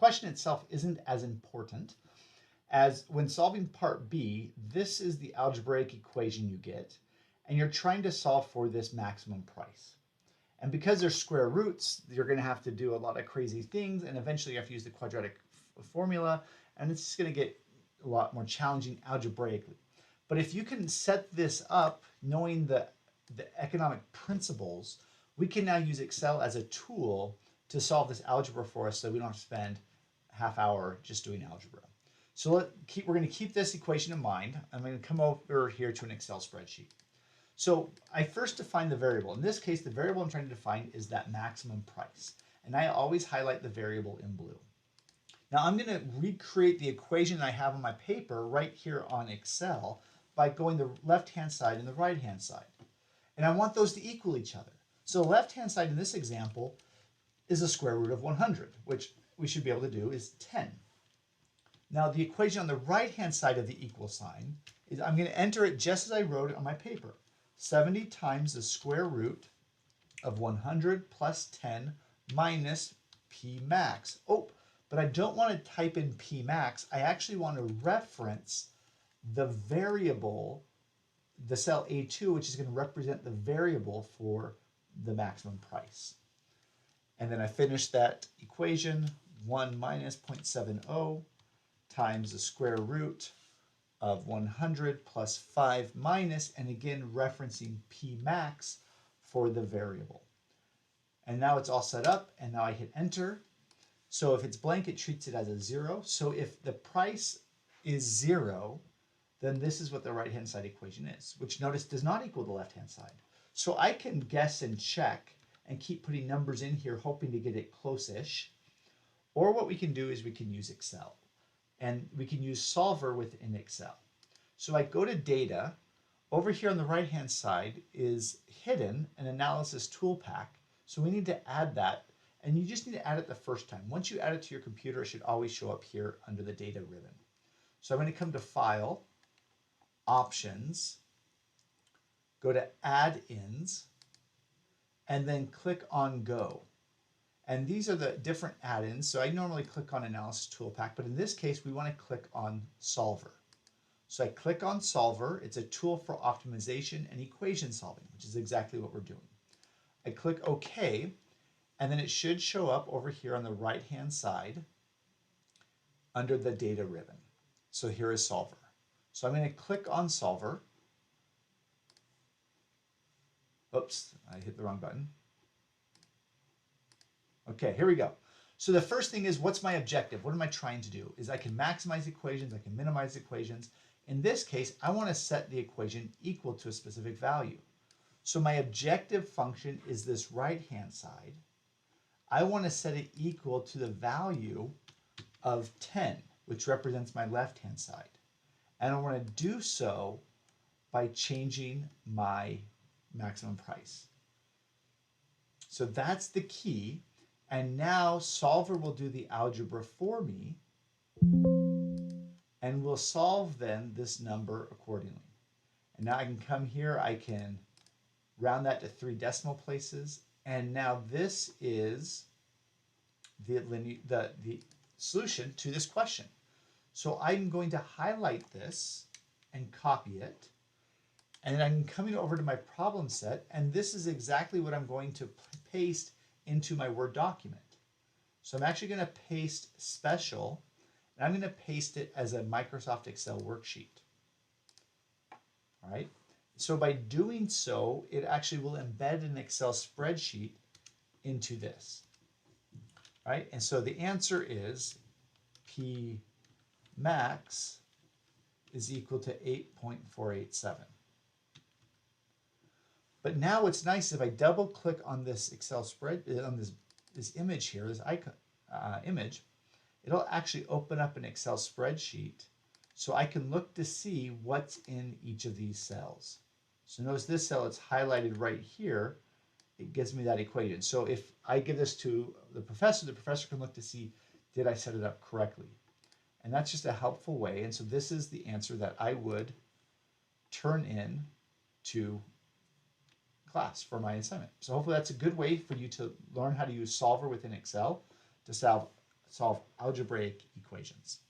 question itself isn't as important as when solving part B, this is the algebraic equation you get, and you're trying to solve for this maximum price. And because there's square roots, you're going to have to do a lot of crazy things, and eventually you have to use the quadratic formula, and it's just going to get a lot more challenging algebraically. But if you can set this up knowing the economic principles, we can now use Excel as a tool to solve this algebra for us so we don't have to spend a half hour just doing algebra. So we're going to keep this equation in mind. I'm going to come over here to an Excel spreadsheet. So I first define the variable. In this case, the variable I'm trying to define is that maximum price. And I always highlight the variable in blue. Now I'm going to recreate the equation I have on my paper right here on Excel by going the left-hand side and the right-hand side. And I want those to equal each other. So the left-hand side in this example is the square root of 100, which we should be able to do is 10. Now the equation on the right-hand side of the equal sign is I'm going to enter it just as I wrote it on my paper. 70 times the square root of 100 plus 10 minus P max. Oh, but I don't want to type in P max. I actually want to reference the variable, the cell A2, which is going to represent the variable for the maximum price. And then I finish that equation, 1 minus 0.70 times the square root of 100 plus 5 minus, and again referencing P max for the variable. And now it's all set up, and now I hit enter. So if it's blank, it treats it as a 0. So if the price is 0, then this is what the right-hand side equation is, which notice does not equal the left-hand side. So I can guess and check and keep putting numbers in here hoping to get it close-ish. Or what we can do is we can use Excel. And we can use Solver within Excel. So I go to Data. Over here on the right-hand side is hidden an analysis tool pack. So we need to add that. And you just need to add it the first time. Once you add it to your computer, it should always show up here under the Data ribbon. So I'm going to come to File, Options, go to Add-ins, and then click on Go. And these are the different add-ins. So I normally click on Analysis Tool Pack, but in this case, we want to click on Solver. So I click on Solver. It's a tool for optimization and equation solving, which is exactly what we're doing. I click OK, and then it should show up over here on the right-hand side under the Data ribbon. So here is Solver. So I'm going to click on Solver. Oops, I hit the wrong button. Okay, here we go. So the first thing is, what's my objective? What am I trying to do? Is I can maximize equations, I can minimize equations. In this case, I want to set the equation equal to a specific value. So my objective function is this right-hand side. I want to set it equal to the value of 10, which represents my left-hand side. And I want to do so by changing my maximum price. So that's the key. And now Solver will do the algebra for me, and we'll solve then this number accordingly. And now I can come here, I can round that to 3 decimal places, and now this is the solution to this question. So I'm going to highlight this and copy it, and I'm coming over to my problem set, and this is exactly what I'm going to paste into my Word document. So I'm actually going to paste special, and I'm going to paste it as a Microsoft Excel worksheet. All right. So by doing so, it actually will embed an Excel spreadsheet into this. All right. And so the answer is P max is equal to 8.487. But now what's nice, if I double click on this Excel spread, on this image here, this icon image, it'll actually open up an Excel spreadsheet so I can look to see what's in each of these cells. So notice this cell, it's highlighted right here. It gives me that equation. So if I give this to the professor can look to see, did I set it up correctly? And that's just a helpful way. And so this is the answer that I would turn in to class for my assignment. So hopefully that's a good way for you to learn how to use Solver within Excel to solve solve algebraic equations.